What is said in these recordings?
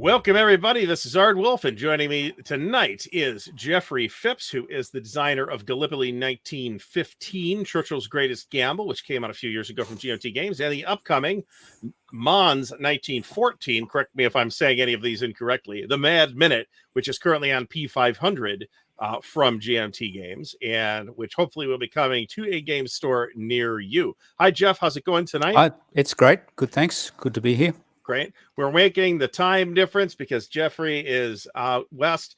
Welcome, everybody. This is Ardwulf, and joining me tonight is Geoffrey Phipps, who is the designer of Gallipoli 1915, Churchill's Greatest Gamble, which came out a few years ago from GMT Games, and the upcoming Mons 1914, correct me if I'm saying any of these incorrectly, The Mad Minute, which is currently on P500 from GMT Games, and which hopefully will be coming to a game store near you. Hi, Jeff. How's it going tonight? It's great. Good, thanks. Good to be here. Great. We're making the time difference because Geoffrey is out west.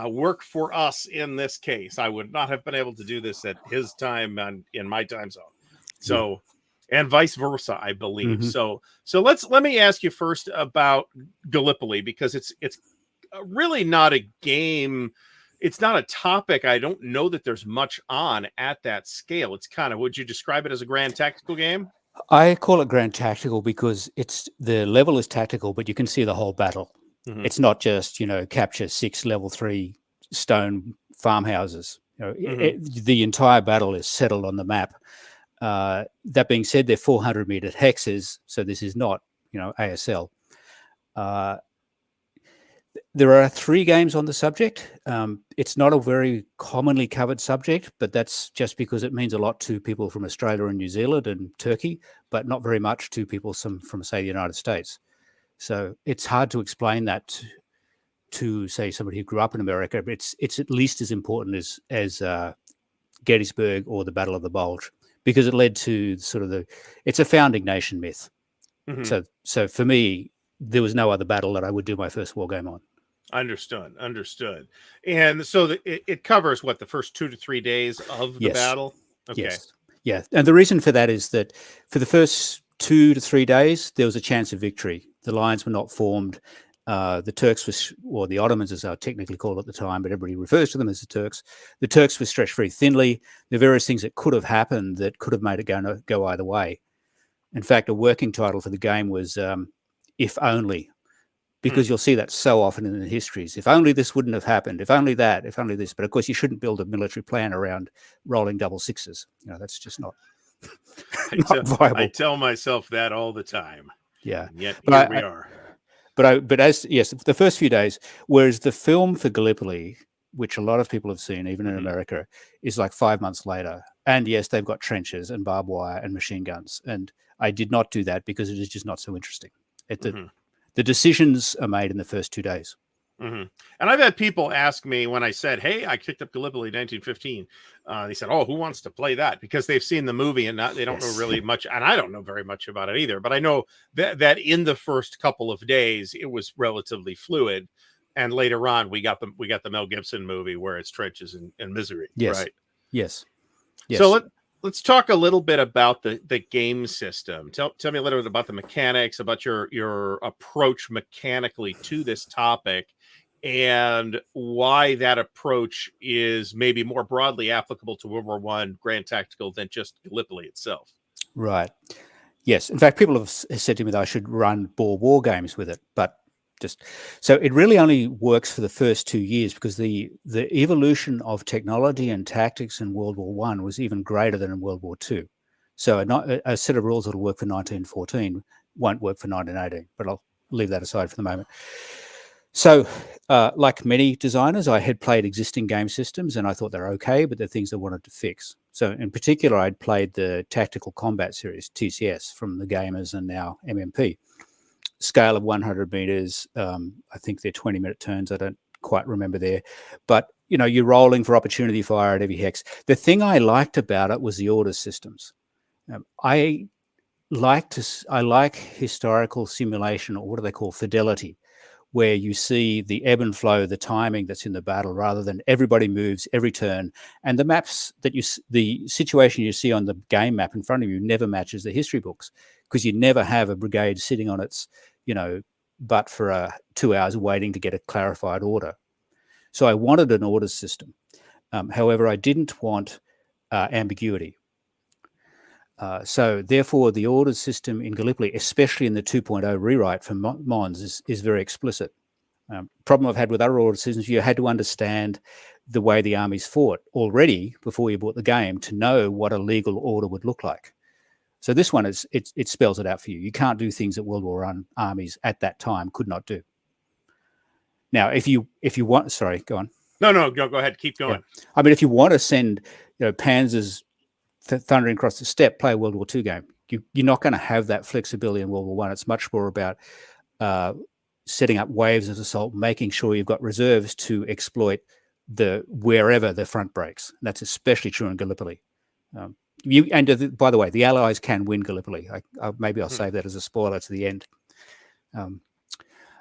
Work for us in this case. I would not have been able to do this at his time and in my time zone. So, and vice versa, I believe. So let me ask you first about Gallipoli, because it's really not a game. It's not a topic. I don't know that there's much on at that scale. It's kind of, would you describe it as a grand tactical game? I call it grand tactical because the level is tactical, but you can see the whole battle. It's not just, capture 6 level 3 stone farmhouses. The entire battle is settled on the map. That being said, they're 400-meter hexes, so this is not, ASL. There are 3 games on the subject. It's not a very commonly covered subject, but that's just because it means a lot to people from Australia and New Zealand and Turkey, but not very much to people from say, the United States. So it's hard to explain that to say, somebody who grew up in America. But it's at least as important as Gettysburg or the Battle of the Bulge, because it led to it's a founding nation myth. So for me, there was no other battle that I would do my first war game on. Understood. And so it covers what, the first 2 to 3 days of the battle? Okay. Yes. Yeah. And the reason for that is that for the first 2 to 3 days, there was a chance of victory. The lines were not formed. The Turks or the Ottomans, as they were technically called at the time, but everybody refers to them as the Turks. The Turks were stretched very thinly. There are various things that could have happened that could have made it go either way. In fact, a working title for the game was If Only, because you'll see that so often in the histories. If only this wouldn't have happened, if only that, if only this. But of course, you shouldn't build a military plan around rolling double sixes. That's just not, not viable. I tell myself that all the time. Yeah. And yet here we are. But the first few days, whereas the film for Gallipoli, which a lot of people have seen, even in America, is like 5 months later. And yes, they've got trenches and barbed wire and machine guns. And I did not do that because it is just not so interesting. The decisions are made in the first 2 days. And I've had people ask me when I said, hey, I picked up Gallipoli 1915. They said, oh, who wants to play that? Because they've seen the movie and they don't know really much. And I don't know very much about it either. But I know that in the first couple of days, it was relatively fluid. And later on, we got the Mel Gibson movie where it's trenches and misery. Yes. Right. Yes. So let's talk a little bit about the game system. Tell me a little bit about the mechanics, about your approach mechanically to this topic, and why that approach is maybe more broadly applicable to World War I Grand Tactical than just Gallipoli itself. Right. Yes. In fact, people have said to me that I should run Boer war games with it, but so it really only works for the first 2 years, because the evolution of technology and tactics in World War I was even greater than in World War II. So a set of rules that will work for 1914 won't work for 1918, but I'll leave that aside for the moment. So like many designers, I had played existing game systems and I thought they're okay, but they're things I wanted to fix. So in particular, I'd played the Tactical Combat Series, TCS, from the Gamers and now MMP. Scale of 100 meters. I think they're 20-minute turns. I don't quite remember there. But, you're rolling for opportunity fire at every hex. The thing I liked about it was the order systems. I like historical simulation, or what do they call fidelity, where you see the ebb and flow, the timing that's in the battle, rather than everybody moves every turn. And the maps the situation you see on the game map in front of you never matches the history books, because you never have a brigade sitting on its, butt for 2 hours waiting to get a clarified order. So I wanted an order system. However, I didn't want ambiguity. So therefore, the order system in Gallipoli, especially in the 2.0 rewrite for Mons, is very explicit. Problem I've had with other order systems, you had to understand the way the armies fought already before you bought the game to know what a legal order would look like. So this one it spells it out for you. You can't do things that World War I armies at that time could not do. Now, if you want, sorry, go on. No, go ahead. Keep going. Yeah. I mean, if you want to send panzers thundering across the steppe, play a World War II game. You're not going to have that flexibility in World War One. It's much more about setting up waves of assault, making sure you've got reserves to exploit wherever the front breaks. That's especially true in Gallipoli. By the way, the Allies can win Gallipoli. Maybe I'll save that as a spoiler to the end.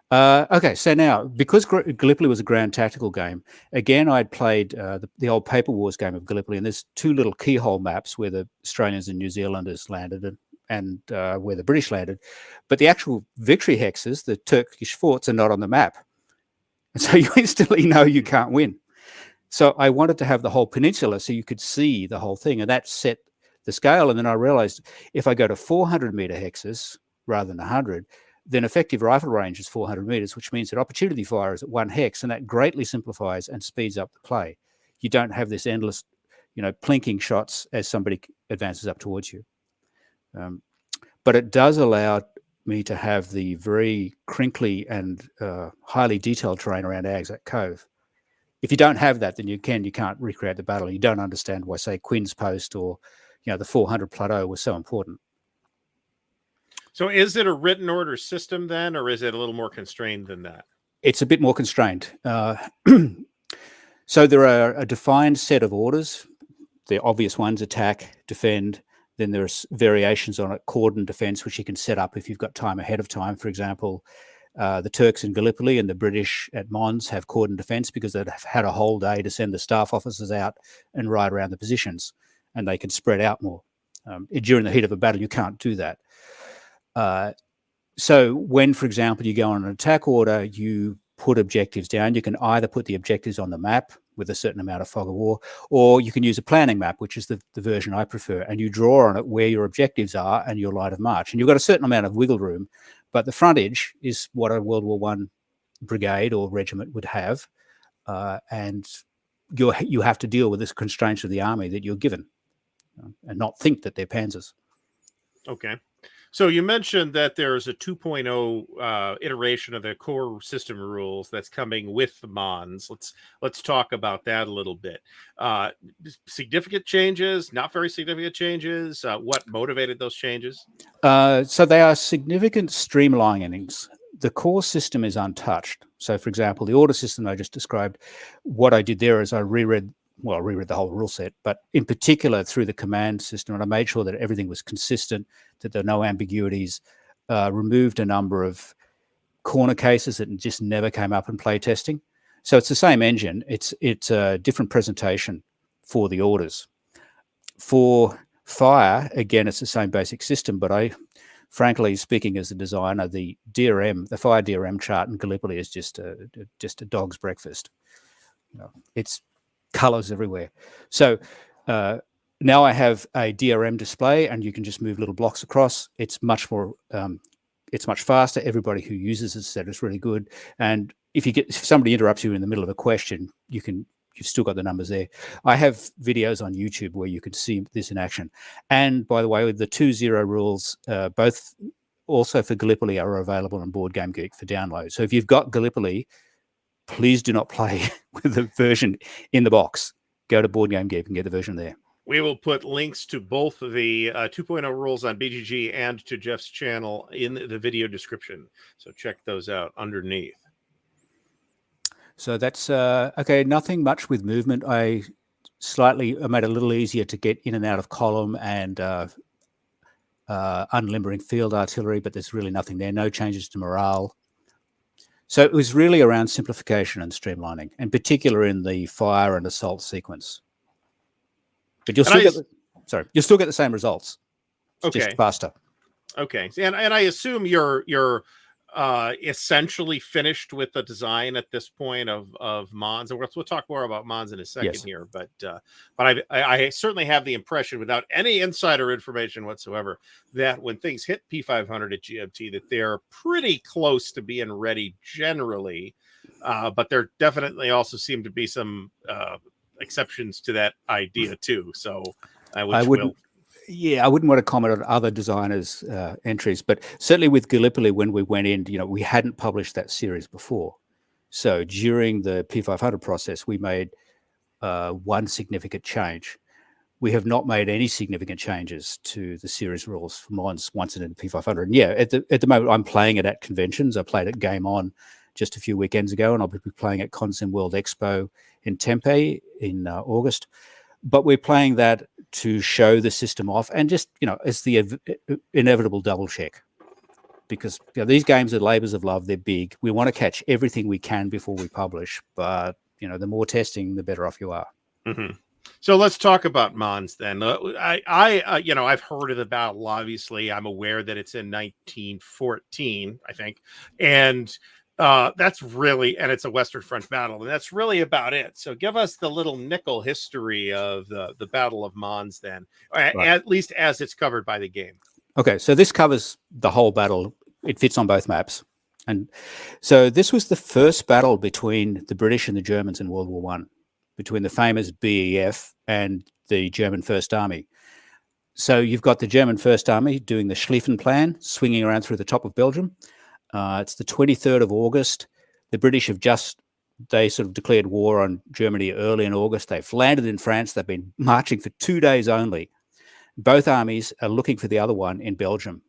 Okay, so now, because Gallipoli was a ground tactical game, again, I'd played the old Paper Wars game of Gallipoli, and there's two little keyhole maps where the Australians and New Zealanders landed and where the British landed. But the actual victory hexes, the Turkish forts, are not on the map. And so you instantly know you can't win. So I wanted to have the whole peninsula so you could see the whole thing, and that set the scale. And then I realized if I go to 400-meter hexes rather than 100, then effective rifle range is 400 meters, which means that opportunity fire is at 1 hex, and that greatly simplifies and speeds up the play. You don't have this endless, plinking shots as somebody advances up towards you. But it does allow me to have the very crinkly and highly detailed terrain around Ag's Cove. If you don't have that, then you can't recreate the battle. You don't understand why, say, Quinn's Post or the 400 Plateau was so important. So is it a written order system then, or is it a little more constrained than that? It's a bit more constrained. So there are a defined set of orders. The obvious ones: attack, defend. Then there's variations on it: cordon defense, which you can set up if you've got time ahead of time. For example, the Turks in Gallipoli and the British at Mons have cordon defense because they've had a whole day to send the staff officers out and ride around the positions, and they can spread out more. During the heat of a battle, you can't do that. So when, for example, you go on an attack order, you put objectives down. You can either put the objectives on the map with a certain amount of fog of war, or you can use a planning map, which is the version I prefer, and you draw on it where your objectives are and your line of march. And you've got a certain amount of wiggle room, but the frontage is what a World War I brigade or regiment would have, and you have to deal with this constraints of the army that you're given, and not think that they're panzers. Okay. So you mentioned that there's a 2.0 iteration of the core system rules that's coming with the Mons. Let's talk about that a little bit. Significant changes, not very significant changes. What motivated those changes? So they are significant streamlinings. The core system is untouched. So, for example, the order system I just described, what I did there is I reread the whole rule set, but in particular through the command system, and I made sure that everything was consistent, that there were no ambiguities, removed a number of corner cases that just never came up in play testing. So it's the same engine. It's a different presentation for the orders. For fire, again, it's the same basic system, but frankly speaking, as a designer, the fire DRM chart in Gallipoli is just a dog's breakfast. It's colors everywhere. So now I have a DRM display, and you can just move little blocks across. It's much more, it's much faster. Everybody who uses it said it's really good. And if somebody interrupts you in the middle of a question, you've still got the numbers there. I have videos on YouTube where you can see this in action. And by the way, with the 2.0 rules, both also for Gallipoli are available on Board Game Geek for download. So if you've got Gallipoli, please do not play with the version in the box. Go to Board Game Geek and get the version there. We will put links to both the 2.0 rules on BGG and to Jeff's channel in the video description. So check those out underneath. So that's okay. Nothing much with movement. I made it a little easier to get in and out of column and unlimbering field artillery, but there's really nothing there. No changes to morale. So it was really around simplification and streamlining, in particular in the fire and assault sequence. But you'll still get the same results. It's just faster. Okay, and I assume you're essentially finished with the design at this point of Mons. And we'll talk more about Mons in a second here, but I certainly have the impression, without any insider information whatsoever, that when things hit P500 at GMT, that they're pretty close to being ready generally, but there definitely also seem to be some exceptions to that idea too. So I wouldn't want to comment on other designers' entries, but certainly with Gallipoli, when we went in, we hadn't published that series before. So during the P500 process, we made one significant change. We have not made any significant changes to the series rules for Mons once it in P500. And yeah, at the moment, I'm playing it at conventions. I played at Game On just a few weekends ago, and I'll be playing at Consim World Expo in Tempe in August. But we're playing that to show the system off and just, as the inevitable double check. Because these games are labors of love. They're big. We want to catch everything we can before we publish. But, the more testing, the better off you are. Mm-hmm. So let's talk about Mons then. I've heard of the battle. Obviously, I'm aware that it's in 1914, I think, and that's really, and it's a Western Front battle, and that's really about it. So give us the little nickel history of the Battle of Mons then, right. At least as it's covered by the game. Okay, so this covers the whole battle. It fits on both maps. And so this was the first battle between the British and the Germans in World War One, between the famous BEF and the German First Army. So you've got the German First Army doing the Schlieffen Plan, swinging around through the top of Belgium. It's the 23rd of August. The British they sort of declared war on Germany early in August. They've landed in France. They've been marching for 2 days only. Both armies are looking for the other one in Belgium.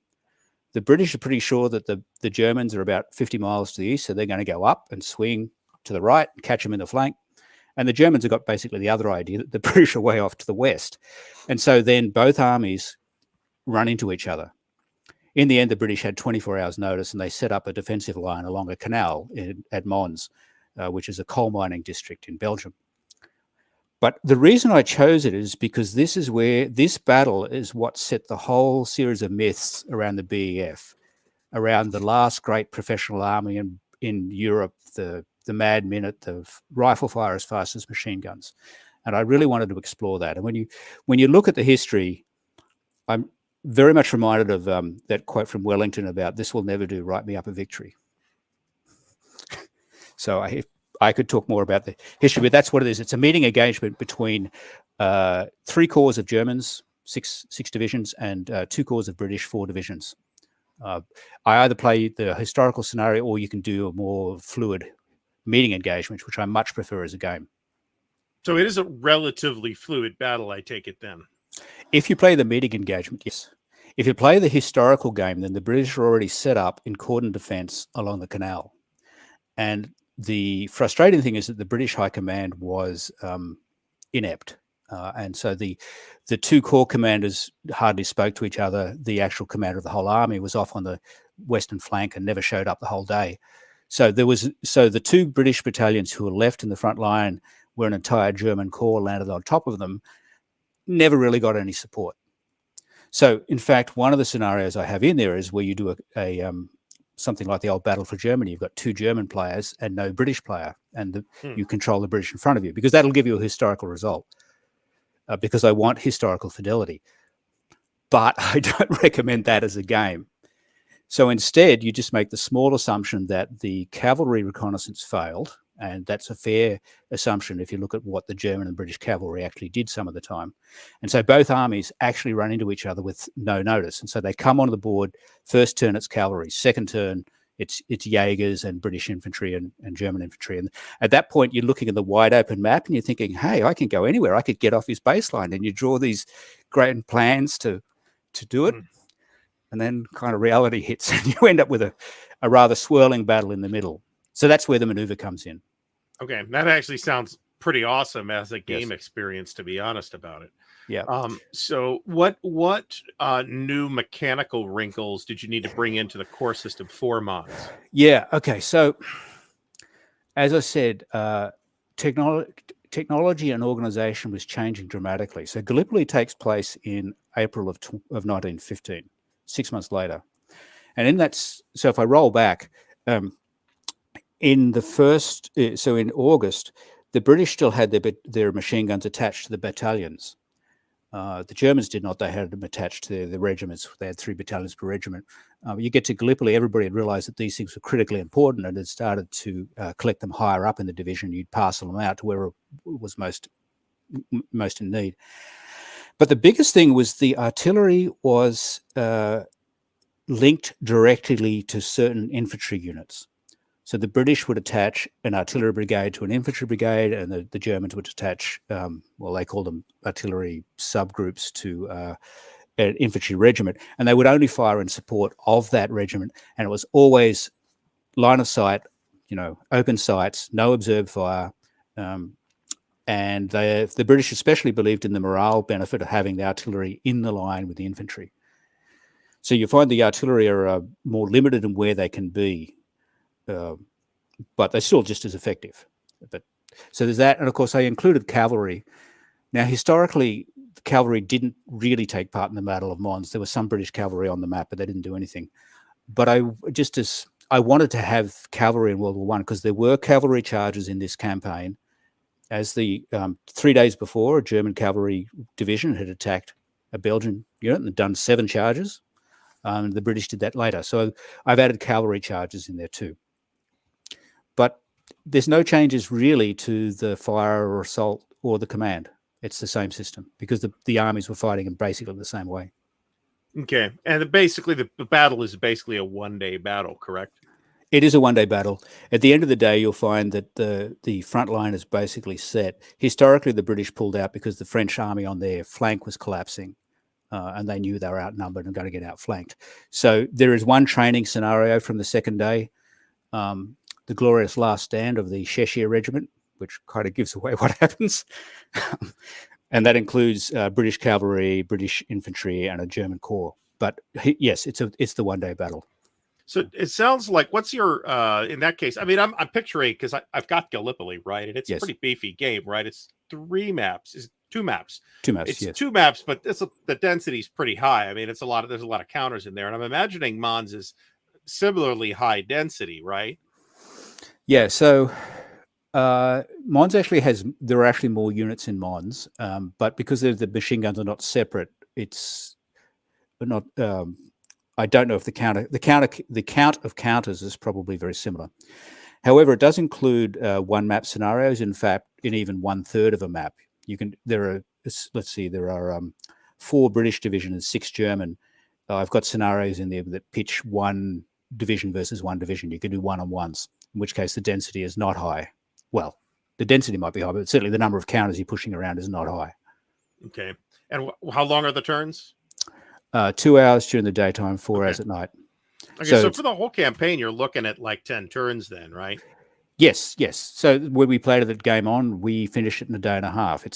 The British are pretty sure that the Germans are about 50 miles to the east, so they're going to go up and swing to the right and catch them in the flank. And the Germans have got basically the other idea, that the British are way off to the west. And so then both armies run into each other. In the end, the British had 24 hours notice, and they set up a defensive line along a canal at Mons, which is a coal mining district in Belgium. But the reason I chose it is because this is where this battle is what set the whole series of myths around the BEF, around the last great professional army in Europe, the Mad Minute, the rifle fire as fast as machine guns. And I really wanted to explore that. And when you look at the history, I'm very much reminded of that quote from Wellington about "This will never do, write me up a victory." So I could talk more about the history, but that's what it is. It's a meeting engagement between 3 corps of Germans, six divisions, and 2 corps of British, 4 divisions. I either play the historical scenario, or you can do a more fluid meeting engagement, which I much prefer as a game. So it is a relatively fluid battle, I take it then. If you play the meeting engagement, yes. If you play the historical game, then the British are already set up in cordon defense along the canal. And the frustrating thing is that the British High Command was inept. And so the 2 corps commanders hardly spoke to each other. The actual commander of the whole army was off on the western flank and never showed up the whole day. So the 2 British battalions who were left in the front line, where an entire German corps landed on top of them, never really got any support. So in fact, one of the scenarios I have in there is where you do something like the old Battle for Germany. You've got 2 German players and no British player, and you control the British in front of you, because that'll give you a historical result, because I want historical fidelity. But I don't recommend that as a game. So instead, you just make the small assumption that the cavalry reconnaissance failed, and that's a fair assumption if you look at what the German and British cavalry actually did some of the time. And so both armies actually run into each other with no notice. And so they come onto the board, first turn it's cavalry, second turn it's Jaegers and British infantry and German infantry. And at that point, you're looking at the wide open map and you're thinking, hey, I can go anywhere. I could get off his baseline. And you draw these great plans to do it. And then kind of reality hits and you end up with a rather swirling battle in the middle. So that's where the maneuver comes in. Okay, that actually sounds pretty awesome as a game experience, to be honest about it. Yeah. So what new mechanical wrinkles did you need to bring into the core system for Mons? Yeah. Okay. So as I said, technology and organization was changing dramatically. So Gallipoli takes place in April of 1915, 6 months later. And so if I roll back, in August, the British still had their machine guns attached to the battalions. The Germans did not. They had them attached to the regiments. They had 3 battalions per regiment. You get to Gallipoli, everybody had realized that these things were critically important and had started to collect them higher up in the division. You'd parcel them out to where it was most in need. But the biggest thing was the artillery was linked directly to certain infantry units. So the British would attach an artillery brigade to an infantry brigade, and the Germans would attach, well, they call them artillery subgroups to an infantry regiment, and they would only fire in support of that regiment. And it was always line of sight, open sights, no observed fire. And the British especially believed in the morale benefit of having the artillery in the line with the infantry. So you find the artillery are more limited in where they can be, but they're still just as effective. So there's that, and of course they included cavalry. Now historically, the cavalry didn't really take part in the Battle of Mons. There was some British cavalry on the map, but they didn't do anything. But I wanted to have cavalry in World War I because there were cavalry charges in this campaign. As the 3 days before, a German cavalry division had attacked a Belgian unit and had done 7 charges. The British did that later. So I've added cavalry charges in there too. But there's no changes really to the fire or assault or the command. It's the same system because the armies were fighting in basically the same way. Okay. And basically the battle is basically a one-day battle, correct? It is a one-day battle. At the end of the day, you'll find that the front line is basically set. Historically, the British pulled out because the French army on their flank was collapsing, and they knew they were outnumbered and going to get outflanked. So there is one training scenario from the second day, the glorious last stand of the Cheshire Regiment, which kind of gives away what happens. And that includes British cavalry, British infantry, and a German corps. But yes, it's the one-day battle. So it sounds like, what's your, in that case, I mean, I'm picturing, because I've got Gallipoli, right? And it's a pretty beefy game, right? It's 3 maps, is 2 maps. 2 maps, it's yes. 2 maps, but the density is pretty high. I mean, there's a lot of counters in there. And I'm imagining Mons is similarly high density, right? Yeah, so Mons actually there are actually more units in Mons, but because the machine guns are not separate, it's not... I don't know if the count of counters is probably very similar. However, it does include 1 map scenarios. In fact, in even 1/3 of a map, there are 4 British divisions and 6 German. I've got scenarios in there that pitch 1 division versus 1 division. You can do 1-on-1s, in which case the density is not high. Well, the density might be high, but certainly the number of counters you're pushing around is not high. Okay. And how long are the turns? 2 hours during the daytime, 4 hours at night. Okay, so for the whole campaign, you're looking at like 10 turns then, right? Yes. So when we played it Game On, we finished it in a day and a half.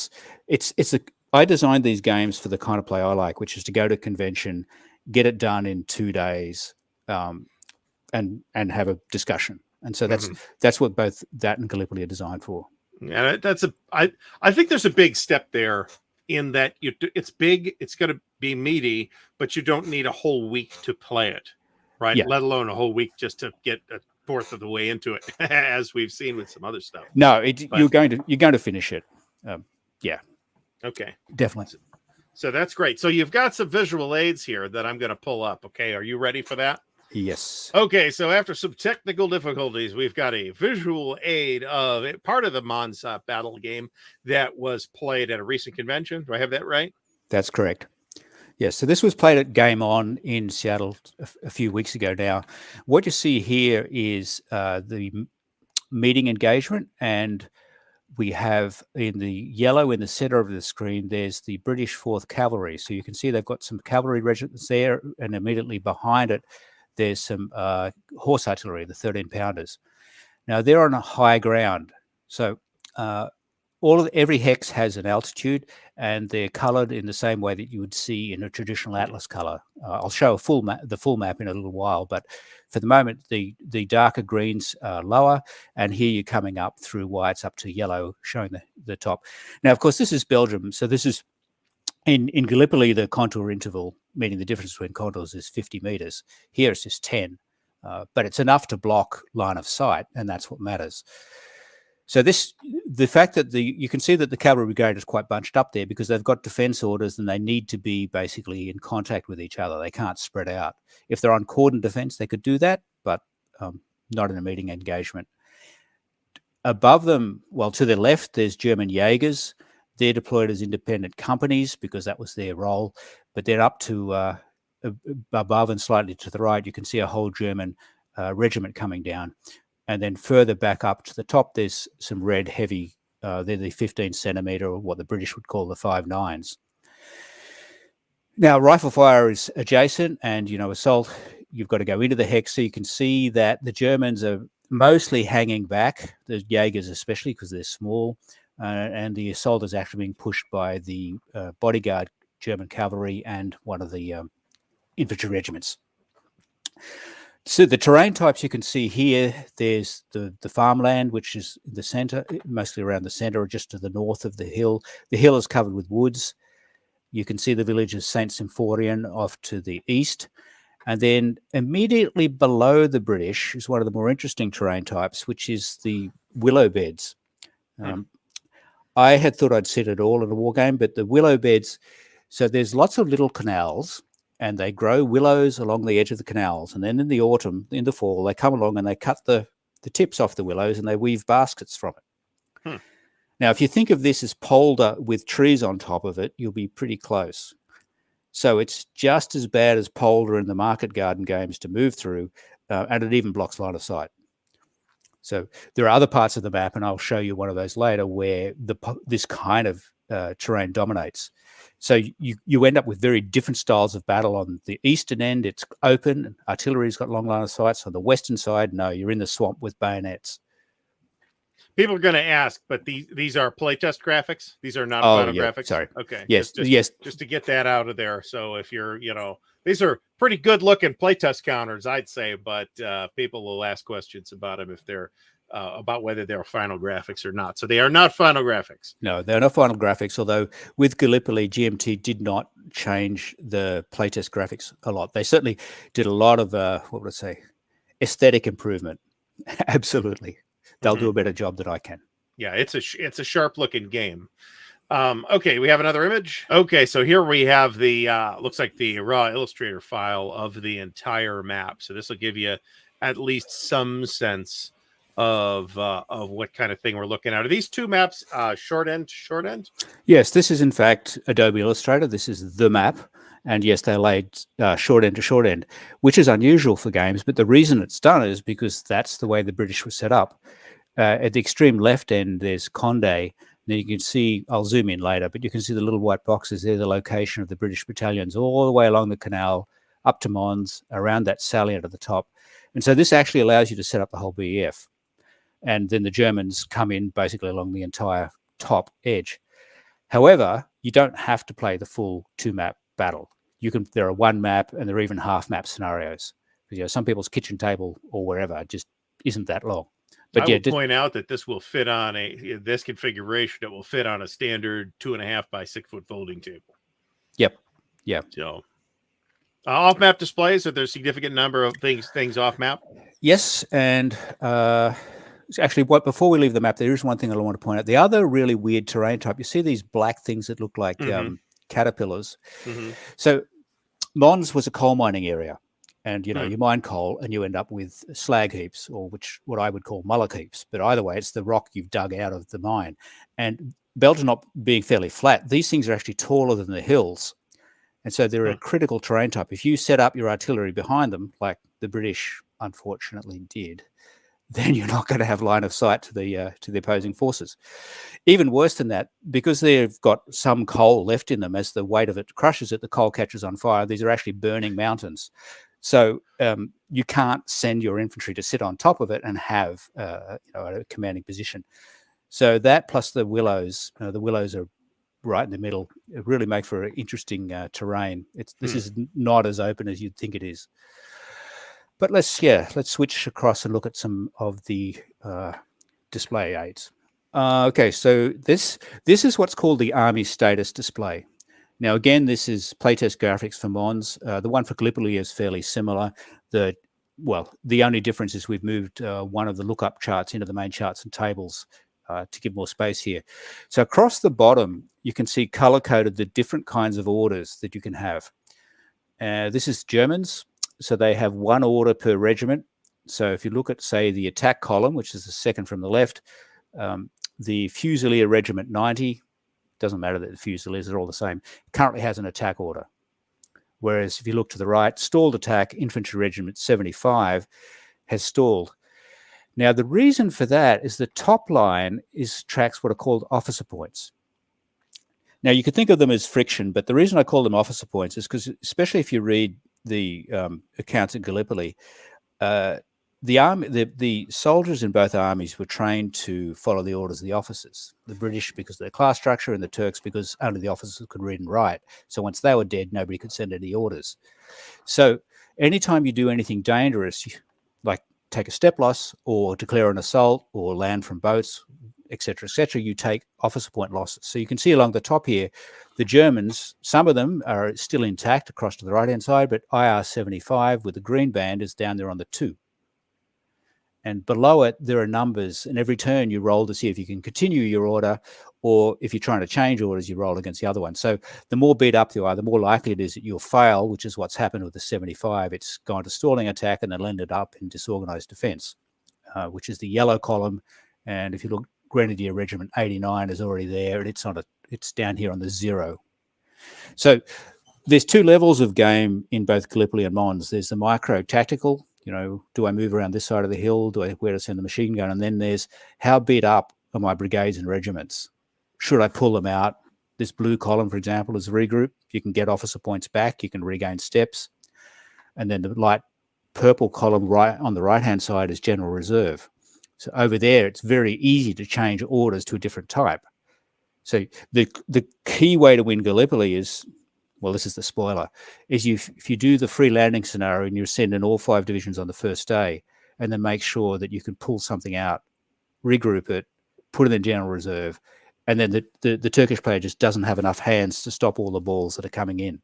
I designed these games for the kind of play I like, which is to go to convention, get it done in 2 days, and have a discussion. And so that's what both that and Gallipoli are designed for. Yeah, I think there's a big step there in that it's big, it's going to be meaty, but you don't need a whole week to play it, right? Yeah. Let alone a whole week just to get a fourth of the way into it, as we've seen with some other stuff. No, you're going to finish it. Yeah. Okay. Definitely. So that's great. So you've got some visual aids here that I'm going to pull up. Okay, are you ready for that? Yes. Okay, so after some technical difficulties, we've got a visual aid of part of the Mons battle game that was played at a recent convention. Do I have that right? That's correct. Yes. So this was played at Game On in Seattle a few weeks ago now. What you see here is the meeting engagement, and we have in the yellow in the center of the screen, there's the British 4th Cavalry. So you can see they've got some cavalry regiments there, and immediately behind it, there's some horse artillery, the 13-pounders. Now, they're on a high ground. So every hex has an altitude, and they're colored in the same way that you would see in a traditional atlas color. I'll show the full map in a little while, but for the moment, the darker greens are lower, and here you're coming up through whites up to yellow, showing the top. Now, of course, this is Belgium, so this is in Gallipoli, the contour interval, meaning the difference between contours, is 50 meters. Here it's just 10, but it's enough to block line of sight, and that's what matters. So the fact that you can see that the cavalry brigade is quite bunched up there because they've got defense orders and they need to be basically in contact with each other. They can't spread out. If they're on cordon defense, they could do that, but not in a meeting engagement. Above them, well, to the left, there's German Jaegers. They're deployed as independent companies because that was their role. But then up to above and slightly to the right, you can see a whole German regiment coming down. And then further back up to the top, there's some red heavy, they're the 15 centimetre, or what the British would call the 5.9s. Now, rifle fire is adjacent, and, assault, you've got to go into the hex. So you can see that the Germans are mostly hanging back, the Jaegers especially, because they're small, and the assault is actually being pushed by the bodyguard German cavalry and one of the infantry regiments. So the terrain types you can see here, there's the farmland, which is in the centre, mostly around the centre, or just to the north of the hill. The hill is covered with woods. You can see the village of St. Symphorian off to the east. And then immediately below the British is one of the more interesting terrain types, which is the willow beds. I had thought I'd seen it all in a war game, but the willow beds, so there's lots of little canals, and they grow willows along the edge of the canals. And then in the autumn, in the fall, they come along and they cut the tips off the willows and they weave baskets from it. Now, if you think of this as polder with trees on top of it, you'll be pretty close. So it's just as bad as polder in the market garden games to move through, and it even blocks line of sight. So there are other parts of the map, and I'll show you one of those later, where this kind of terrain dominates. So you end up with very different styles of battle. On the eastern end, it's open, artillery's got long line of sights. On the western side, no, you're in the swamp with bayonets. People are going to ask, but these are playtest graphics. These are not final graphics. Sorry. Okay. Yes. Just to get that out of there. So if you're, these are pretty good looking playtest counters, I'd say, but people will ask questions about them if they're about whether they're final graphics or not. So they are not final graphics. No, they're not final graphics. Although with Gallipoli, GMT did not change the playtest graphics a lot. They certainly did a lot of aesthetic improvement. Absolutely. They'll do a better job than I can. Yeah, it's a sharp looking game. Okay, we have another image. Okay, so here we have the looks like the raw Illustrator file of the entire map. So this will give you at least some sense of what kind of thing we're looking at. Are these two maps short end to short end? Yes, this is in fact Adobe Illustrator. This is the map. And yes, they laid short end to short end, which is unusual for games. But the reason it's done is because that's the way the British were set up. At the extreme left end, there's Condé. Then you can see, I'll zoom in later, but you can see the little white boxes. They're the location of the British battalions all the way along the canal, up to Mons, around that salient at the top. And so this actually allows you to set up the whole BEF. And then the Germans come in basically along the entire top edge. However, you don't have to play the full two-map battle. There are one map, and there are even half-map scenarios. Because, some people's kitchen table or wherever just isn't that long. But I will point out that this will fit on this configuration. It will fit on a standard 2.5 by 6 foot folding table. Yep. Yeah. So off map displays, are there a significant number of things off map? Yes. And actually, before we leave the map, there is one thing I want to point out. The other really weird terrain type, you see these black things that look like caterpillars. So Mons was a coal mining area. And, you mine coal and you end up with slag heaps, or what I would call mullock heaps. But either way, it's the rock you've dug out of the mine. And Belgium not being fairly flat, these things are actually taller than the hills. And so they're a critical terrain type. If you set up your artillery behind them, like the British unfortunately did, then you're not going to have line of sight to the opposing forces. Even worse than that, because they've got some coal left in them, as the weight of it crushes it, the coal catches on fire. These are actually burning mountains. So you can't send your infantry to sit on top of it and have a commanding position. So that plus the willows are right in the middle. It really make for an interesting terrain. This is not as open as you'd think it is. But let's switch across and look at some of the display aids. Okay, so this is what's called the Army Status Display. Now, again, this is playtest graphics for Mons. The one for Gallipoli is fairly similar. The only difference is we've moved one of the lookup charts into the main charts and tables to give more space here. So across the bottom, you can see color-coded the different kinds of orders that you can have. This is Germans. So they have one order per regiment. So if you look at, say, the attack column, which is the second from the left, the Fusilier Regiment 90, doesn't matter that the Fusiliers are all the same, currently has an attack order. Whereas if you look to the right, stalled attack, Infantry Regiment 75 has stalled. Now, the reason for that is the top line tracks what are called officer points. Now, you could think of them as friction, but the reason I call them officer points is because, especially if you read the accounts at Gallipoli, the soldiers in both armies were trained to follow the orders of the officers. The British because of their class structure, and the Turks because only the officers could read and write. So once they were dead, nobody could send any orders. So anytime you do anything dangerous, like take a step loss or declare an assault or land from boats, etc., you take officer point losses. So you can see along the top here, the Germans, some of them are still intact across to the right-hand side, but IR 75 with the green band is down there on the 2. And below it, there are numbers, and every turn you roll to see if you can continue your order, or if you're trying to change orders, you roll against the other one. So the more beat up you are, the more likely it is that you'll fail, which is what's happened with the 75. It's gone to stalling attack and then ended up in disorganized defense, which is the yellow column. And if you look, Grenadier Regiment 89 is already there, and it's down here on the 0. So there's 2 levels of game in both Gallipoli and Mons. There's the micro tactical. Do I move around this side of the hill? Where to send the machine gun? And then there's how beat up are my brigades and regiments? Should I pull them out? This blue column, for example, is regroup. You can get officer points back. You can regain steps. And then the light purple column right on the right-hand side is general reserve. So over there, it's very easy to change orders to a different type. So the key way to win Gallipoli is, well, this is the spoiler, is if you do the free landing scenario and you send in all 5 divisions on the first day, and then make sure that you can pull something out, regroup it, put it in general reserve, and then the Turkish player just doesn't have enough hands to stop all the balls that are coming in.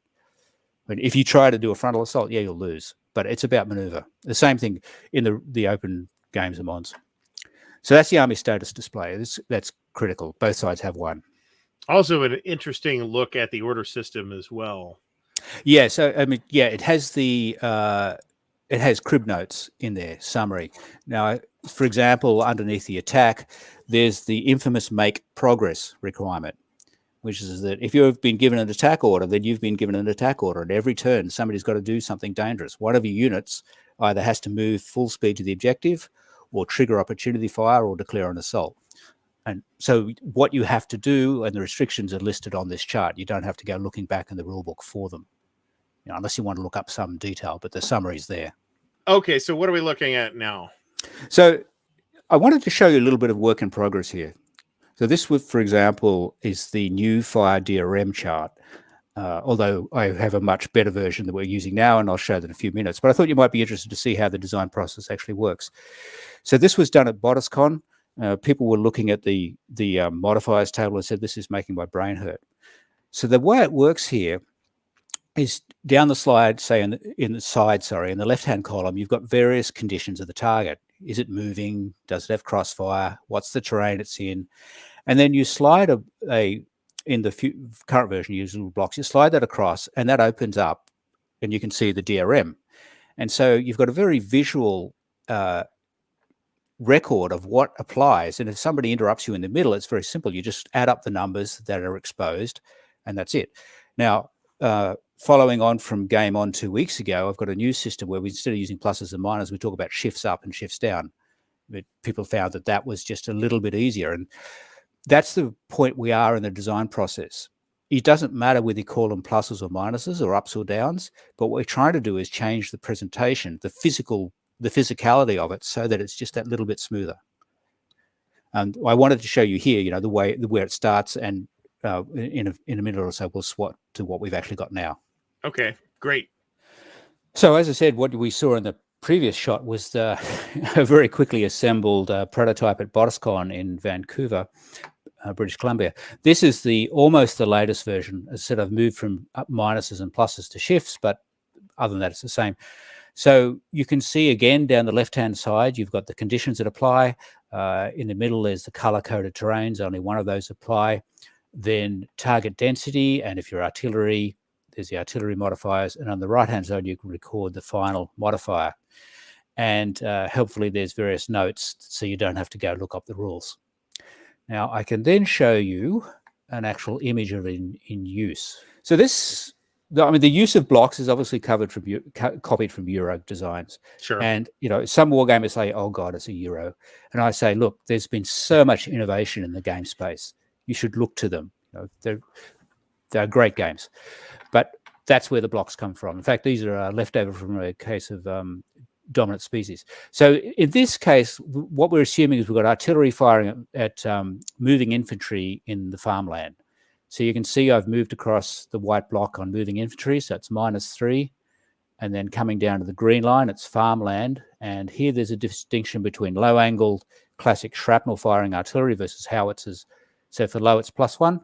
But if you try to do a frontal assault, yeah, you'll lose. But it's about maneuver. The same thing in the open games of Mons. So that's the army status display. That's critical. Both sides have one. Also, an interesting look at the order system as well. Yeah. So it has it has crib notes in there, summary. Now, for example, underneath the attack, there's the infamous make progress requirement, which is that if you've been given an attack order, then you've been given an attack order. And every turn, somebody's got to do something dangerous. One of your units either has to move full speed to the objective, or trigger opportunity fire, or declare an assault. And so what you have to do, and the restrictions are listed on this chart. You don't have to go looking back in the rule book for them, unless you want to look up some detail, but the summary's there. Okay, so what are we looking at now? So I wanted to show you a little bit of work in progress here. So this, for example, is the new fire DRM chart, although I have a much better version that we're using now, and I'll show that in a few minutes. But I thought you might be interested to see how the design process actually works. So this was done at BotisCon. People were looking at the modifiers table and said, this is making my brain hurt. So the way it works here is down the slide, say in the left-hand column, you've got various conditions of the target. Is it moving? Does it have crossfire? What's the terrain it's in? And then you slide in the current version, you use little blocks, you slide that across, and that opens up, and you can see the DRM. And so you've got a very visual record of what applies. And if somebody interrupts you in the middle, it's very simple. You just add up the numbers that are exposed, and that's it. Now, following on from Game On 2 weeks ago, I've got a new system where instead of using pluses and minuses, we talk about shifts up and shifts down. But people found that was just a little bit easier. And that's the point we are in the design process. It doesn't matter whether you call them pluses or minuses or ups or downs, but what we're trying to do is change the presentation, the physicality of it, so that it's just that little bit smoother. And I wanted to show you here, where it starts, and in a minute or so, we'll swap to what we've actually got now. Okay, great. So as I said, what we saw in the previous shot was a very quickly assembled prototype at BotisCon in Vancouver, British Columbia. This is almost the latest version. As I said, I've moved from minuses and pluses to shifts, but other than that, it's the same. So you can see again down the left-hand side, you've got the conditions that apply. In the middle, there's the color-coded terrains. Only one of those apply. Then target density, and if you're artillery, there's the artillery modifiers. And on the right-hand side, you can record the final modifier. And helpfully, there's various notes, so you don't have to go look up the rules. Now, I can then show you an actual image of it in use. So this I mean, the use of blocks is obviously copied from Euro designs. Sure. And, some wargamers say, oh, God, it's a Euro. And I say, look, there's been so much innovation in the game space. You should look to them. They're great games. But that's where the blocks come from. In fact, these are left over from a case of dominant species. So in this case, what we're assuming is we've got artillery firing at moving infantry in the farmland. So you can see I've moved across the white block on moving infantry, so it's -3. And then coming down to the green line, it's farmland. And here there's a distinction between low-angled classic shrapnel firing artillery versus howitzers. So for low, it's +1.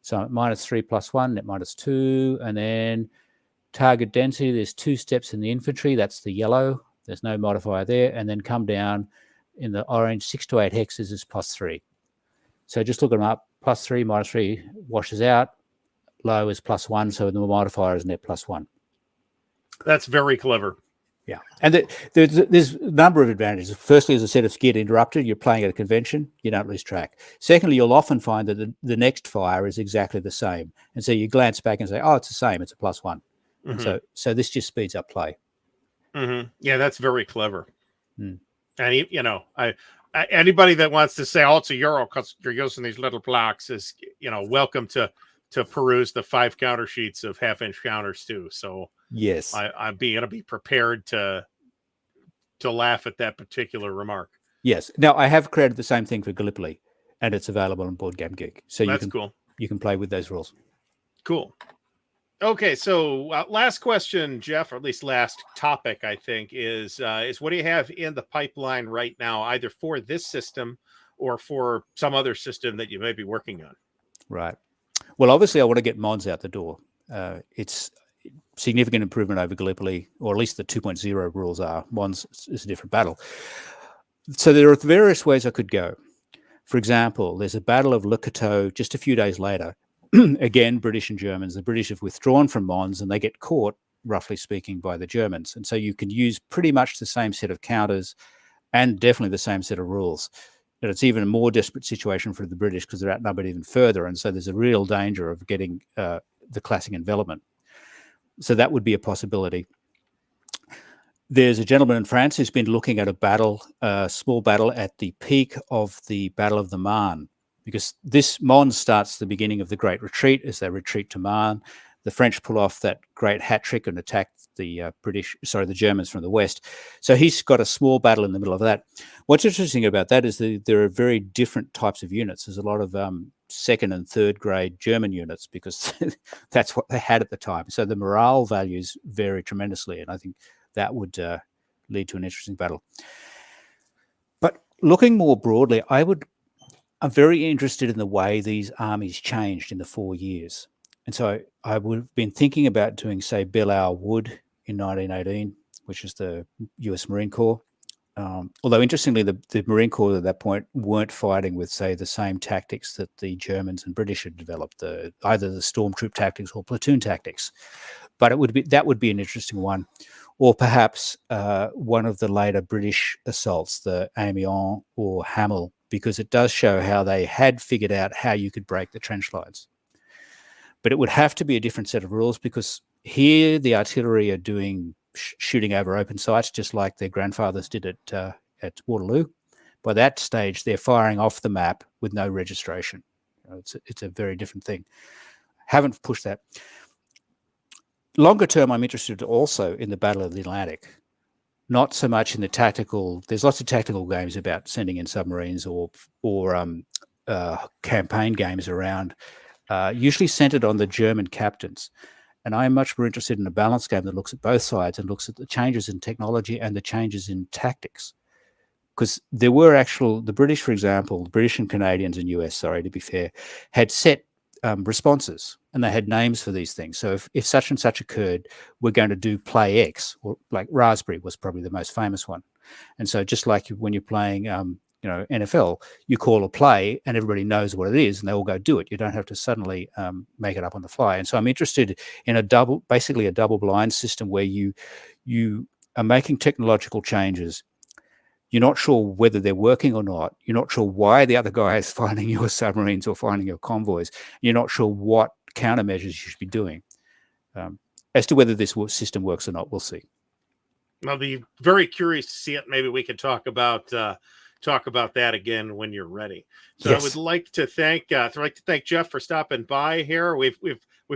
So at -3 +1, net -2. And then target density, there's 2 steps in the infantry. That's the yellow. There's no modifier there. And then come down in the orange, 6 to 8 hexes is +3. So just look them up. +3, -3 washes out. Low is +1, so the modifier is net +1. That's very clever. Yeah, and there's a number of advantages. Firstly, as I said, if you get interrupted, you're playing at a convention, you don't lose track. Secondly, you'll often find that the next fire is exactly the same. And so you glance back and say, oh, it's the same, it's a +1. And so this just speeds up play. Yeah, that's very clever. And, anybody that wants to say, oh, it's a Euro because you're using these little blocks is, welcome to peruse the 5 counter sheets of half-inch counters too. So yes, I'm going to be prepared to laugh at that particular remark. Yes. Now I have created the same thing for Gallipoli, and it's available on Board Game Geek. So that's cool. You can play with those rules. Cool. Okay, so last question, Jeff, or at least last topic, I think, is what do you have in the pipeline right now, either for this system or for some other system that you may be working on? Right. Well, obviously, I want to get Mons out the door. It's significant improvement over Gallipoli, or at least the 2.0 rules are. Mons is a different battle. So there are various ways I could go. For example, there's a battle of Le Cateau just a few days later. Again, British and Germans. The British have withdrawn from Mons and they get caught, roughly speaking, by the Germans. And so you can use pretty much the same set of counters and definitely the same set of rules. And it's even a more desperate situation for the British because they're outnumbered even further. And so there's a real danger of getting the classic envelopment. So that would be a possibility. There's a gentleman in France who's been looking at a small battle at the peak of the Battle of the Marne, because this Mons starts the beginning of the Great Retreat as they retreat to Marne. The French pull off that great hat trick and attack the Germans from the west. So he's got a small battle in the middle of that. What's interesting about that is there are very different types of units. There's a lot of second and third grade German units because that's what they had at the time. So the morale values vary tremendously, and I think that would lead to an interesting battle. But looking more broadly, I'm very interested in the way these armies changed in the 4 years. And so I would have been thinking about doing, say, Belleau Wood in 1918, which is the US Marine Corps. Although, interestingly, the Marine Corps at that point weren't fighting with, say, the same tactics that the Germans and British had developed, either the stormtroop tactics or platoon tactics. But that would be an interesting one. Or perhaps one of the later British assaults, the Amiens or Hamel, because it does show how they had figured out how you could break the trench lines. But it would have to be a different set of rules because here the artillery are doing shooting over open sights just like their grandfathers did at Waterloo. By that stage, they're firing off the map with no registration. It's a very different thing. Haven't pushed that. Longer term, I'm interested also in the Battle of the Atlantic. Not so much in the tactical. There's lots of tactical games about sending in submarines or campaign games around, usually centered on the German captains. And I'm much more interested in a balanced game that looks at both sides and looks at the changes in technology and the changes in tactics. Because there were the British, for example, the British and Canadians and US, sorry, to be fair, had set responses, and they had names for these things. So if such and such occurred, we're going to do play X, or like Raspberry was probably the most famous one. And so just like when you're playing, NFL, you call a play and everybody knows what it is and they all go do it. You don't have to suddenly make it up on the fly. And so I'm interested in basically a double blind system where you are making technological changes. You're not sure whether they're working or not. You're not sure why the other guy is finding your submarines or finding your convoys. You're not sure what countermeasures you should be doing. As to whether this system works or not, we'll see. I'll be very curious to see it. Maybe we could talk about that again when you're ready. So Yes. I would like to thank Jeff for stopping by here. We've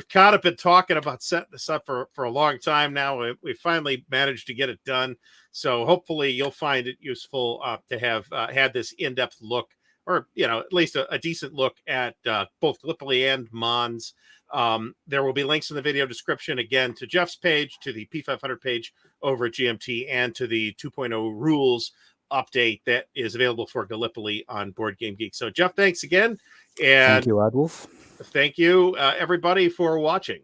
kind of been talking about setting this up for a long time now. We finally managed to get it done. So hopefully you'll find it useful to have had this in-depth look, or at least a decent look at both Gallipoli and Mons. There will be links in the video description again to Jeff's page, to the P500 page over at GMT, and to the 2.0 rules update that is available for Gallipoli on Board Game Geek. So Jeff, thanks again. And thank you, Ardwulf. Thank you, everybody, for watching.